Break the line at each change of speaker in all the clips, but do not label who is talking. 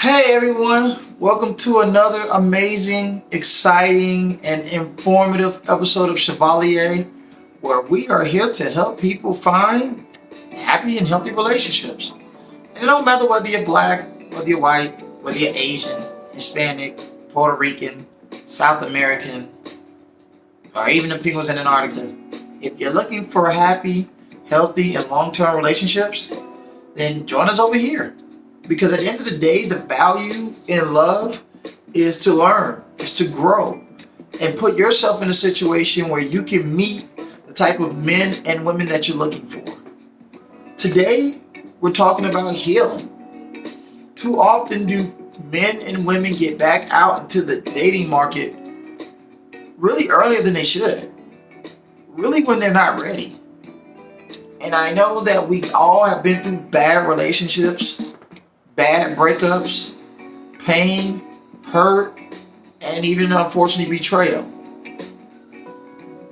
Hey everyone, welcome to another amazing, exciting, and informative episode of Chevalier, where we are here to help people find happy and healthy relationships. And it don't matter whether you're black, whether you're white, whether you're Asian, Hispanic, Puerto Rican, South American, or even the penguins in Antarctica. If you're looking for happy, healthy, and long-term relationships, then join us over here. Because at the end of the day, the value in love is to learn, is to grow, and put yourself in a situation where you can meet the type of men and women that you're looking for. Today, we're talking about healing. Too often do men and women get back out into the dating market really earlier than they should, really when they're not ready. And I know that we all have been through bad relationships, bad breakups, pain, hurt, and even unfortunately betrayal.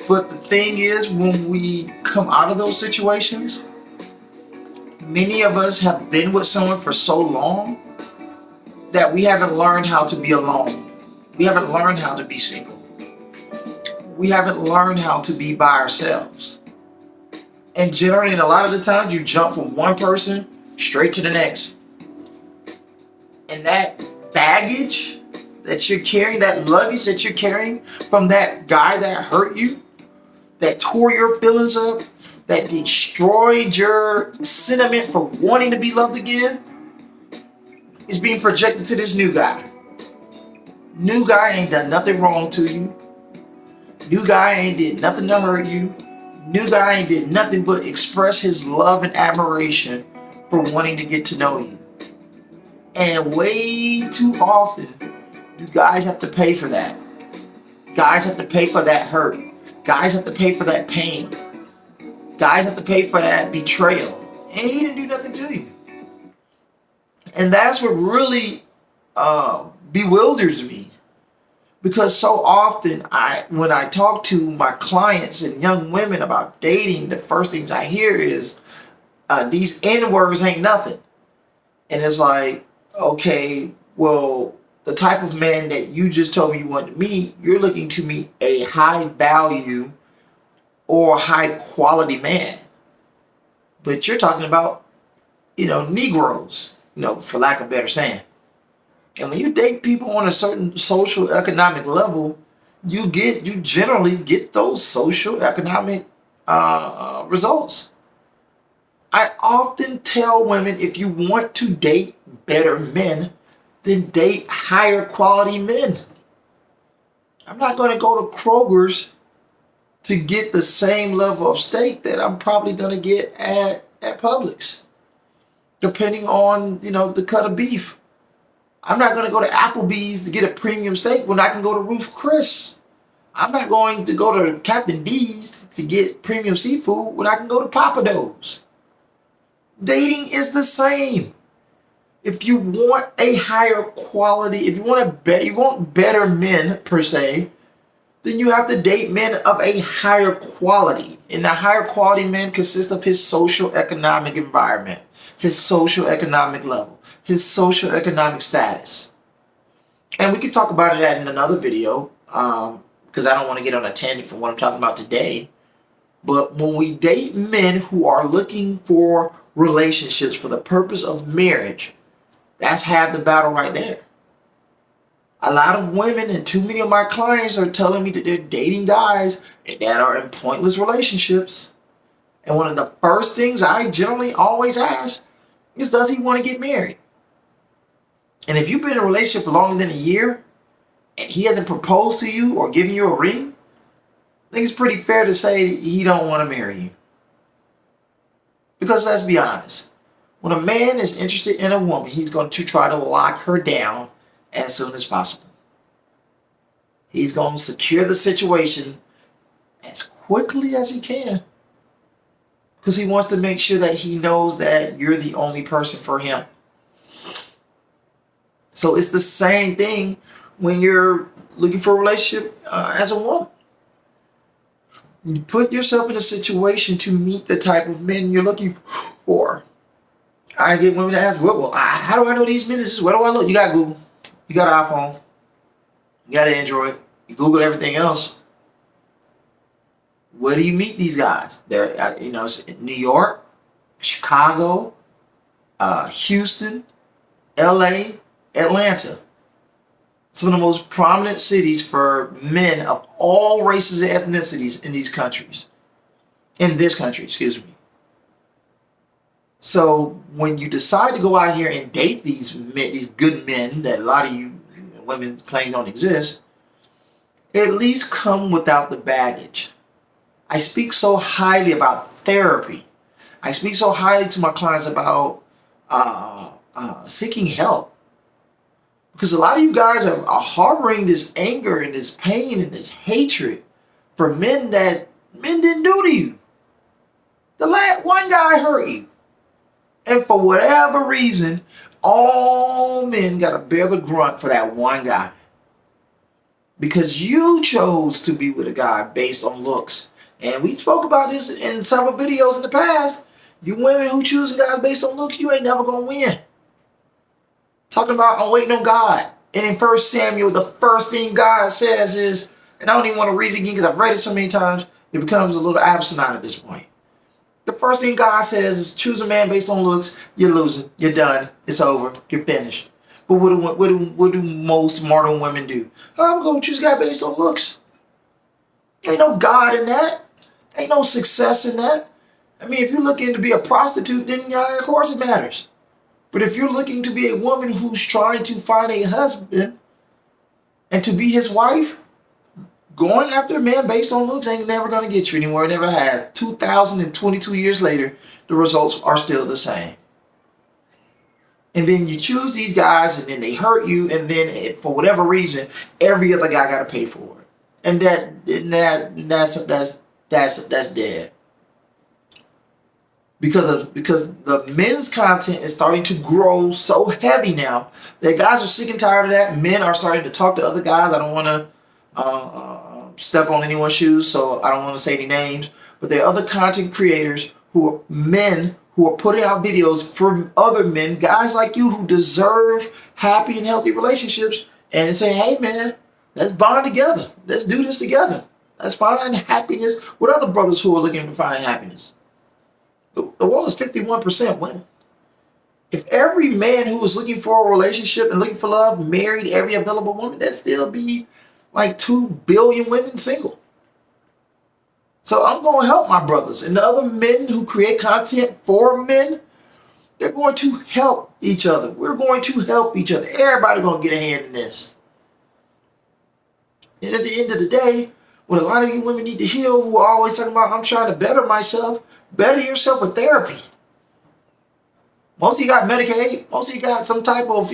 But the thing is, when we come out of those situations, many of us have been with someone for so long that we haven't learned how to be alone. We haven't learned how to be single. We haven't learned how to be by ourselves. And generally, and a lot of the times, you jump from one person straight to the next. And that baggage that you're carrying, that luggage that you're carrying from that guy that hurt you, that tore your feelings up, that destroyed your sentiment for wanting to be loved again, is being projected to this new guy. New guy ain't done nothing wrong to you. New guy ain't did nothing to hurt you. New guy ain't did nothing but express his love and admiration for wanting to get to know you. And way too often, do guys have to pay for that. Guys have to pay for that hurt. Guys have to pay for that pain. Guys have to pay for that betrayal. And he didn't do nothing to you. And that's what really bewilders me. Because so often, when I talk to my clients and young women about dating, the first things I hear is, these N-words ain't nothing. And it's like, okay, well, the type of man that you just told me you want to meet, you're looking to meet a high value or high quality man. But you're talking about, Negroes, for lack of better saying. And when you date people on a certain social economic level, you generally get those social economic results. I often tell women, if you want to date better men, then date higher quality men. I'm not going to go to Kroger's to get the same level of steak that I'm probably going to get at Publix, depending on, the cut of beef. I'm not going to go to Applebee's to get a premium steak when I can go to Ruth Chris. I'm not going to go to Captain D's to get premium seafood when I can go to Papa Do's. Dating is the same. If you want a higher quality, if you want better men per se, then you have to date men of a higher quality. And the higher quality man consists of his social economic environment, his social economic level, his social economic status. And we could talk about that in another video, because I don't want to get on a tangent from what I'm talking about today. But when we date men who are looking for relationships for the purpose of marriage, that's half the battle right there. A lot of women and too many of my clients are telling me that they're dating guys that are in pointless relationships. And one of the first things I generally always ask is, does he want to get married? And if you've been in a relationship for longer than a year and he hasn't proposed to you or given you a ring, I think it's pretty fair to say he don't want to marry you. Because let's be honest, when a man is interested in a woman, he's going to try to lock her down as soon as possible. He's going to secure the situation as quickly as he can, because he wants to make sure that he knows that you're the only person for him. So it's the same thing when you're looking for a relationship as a woman. You put yourself in a situation to meet the type of men you're looking for. I get women that ask, well, how do I know these men? Where do I look? You got Google. You got an iPhone. You got an Android. You Google everything else. Where do you meet these guys? They're, New York, Chicago, Houston, LA, Atlanta. Some of the most prominent cities for men of all races and ethnicities in these countries. In this country, excuse me. So when you decide to go out here and date these men, these good men that a lot of you women claim don't exist, at least come without the baggage. I speak so highly about therapy. I speak so highly to my clients about seeking help. Because a lot of you guys are harboring this anger and this pain and this hatred for men that men didn't do to you. The last one guy hurt you. And for whatever reason, all men got to bear the grunt for that one guy. Because you chose to be with a guy based on looks. And we spoke about this in several videos in the past. You women who choosing guys based on looks, you ain't never going to win. Talking about, I'm waiting on God. And in 1 Samuel, the first thing God says is, and I don't even want to read it again because I've read it so many times, it becomes a little asinine at this point. The first thing God says is, choose a man based on looks, you're losing, you're done, it's over, you're finished. But what do most modern women do? Oh, I'm going to choose a guy based on looks. Ain't no God in that. Ain't no success in that. I mean, if you're looking to be a prostitute, then of course it matters. But if you're looking to be a woman who's trying to find a husband and to be his wife, going after a man based on looks ain't never going to get you anywhere. It never has. 2022 years later, the results are still the same. And then you choose these guys and then they hurt you. And then for whatever reason, every other guy got to pay for it. And that's dead. Because the men's content is starting to grow so heavy now that guys are sick and tired of that. Men are starting to talk to other guys. I don't want to step on anyone's shoes, so I don't want to say any names. But there are other content creators who are men who are putting out videos for other men, guys like you who deserve happy and healthy relationships, and say, hey man, let's bond together. Let's do this together. Let's find happiness with other brothers who are looking to find happiness. The world is 51% women. If every man who was looking for a relationship and looking for love married every available woman, that'd still be like 2 billion women single. So I'm going to help my brothers and the other men who create content for men. They're going to help each other. We're going to help each other. Everybody's going to get a hand in this. And at the end of the day, what a lot of you women need to heal who are always talking about, I'm trying to better myself, better yourself with therapy. Most of you got Medicaid. Most of you got some type of,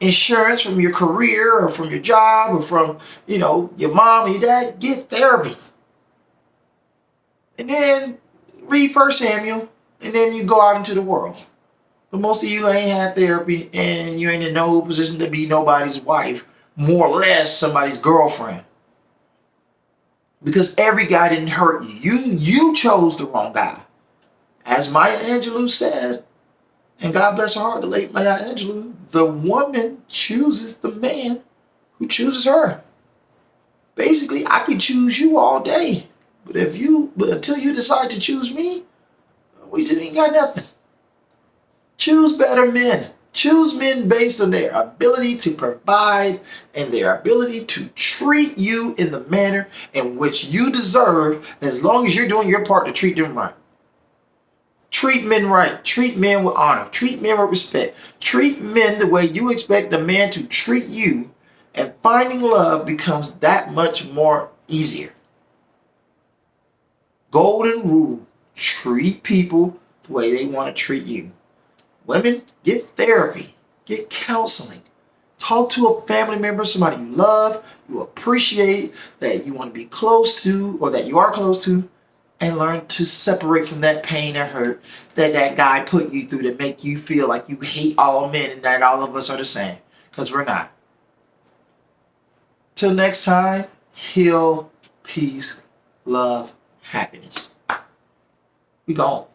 insurance from your career or from your job or from, your mom or your dad. Get therapy. And then read 1 Samuel and then you go out into the world. But most of you ain't had therapy and you ain't in no position to be nobody's wife, more or less somebody's girlfriend. Because every guy didn't hurt you. You chose the wrong guy. As Maya Angelou said, and God bless her heart, the late Maya Angelou, the woman chooses the man who chooses her. Basically, I can choose you all day. But until you decide to choose me, we just ain't got nothing. Choose better men. Choose men based on their ability to provide and their ability to treat you in the manner in which you deserve, as long as you're doing your part to treat them right. Treat men right. Treat men with honor. Treat men with respect. Treat men the way you expect a man to treat you, and finding love becomes that much more easier. Golden rule. Treat people the way they want to treat you. Women, get therapy. Get counseling. Talk to a family member, somebody you love, you appreciate, that you want to be close to, or that you are close to, and learn to separate from that pain and hurt that guy put you through, to make you feel like you hate all men and that all of us are the same. Because we're not. Till next time, heal, peace, love, happiness. We gone.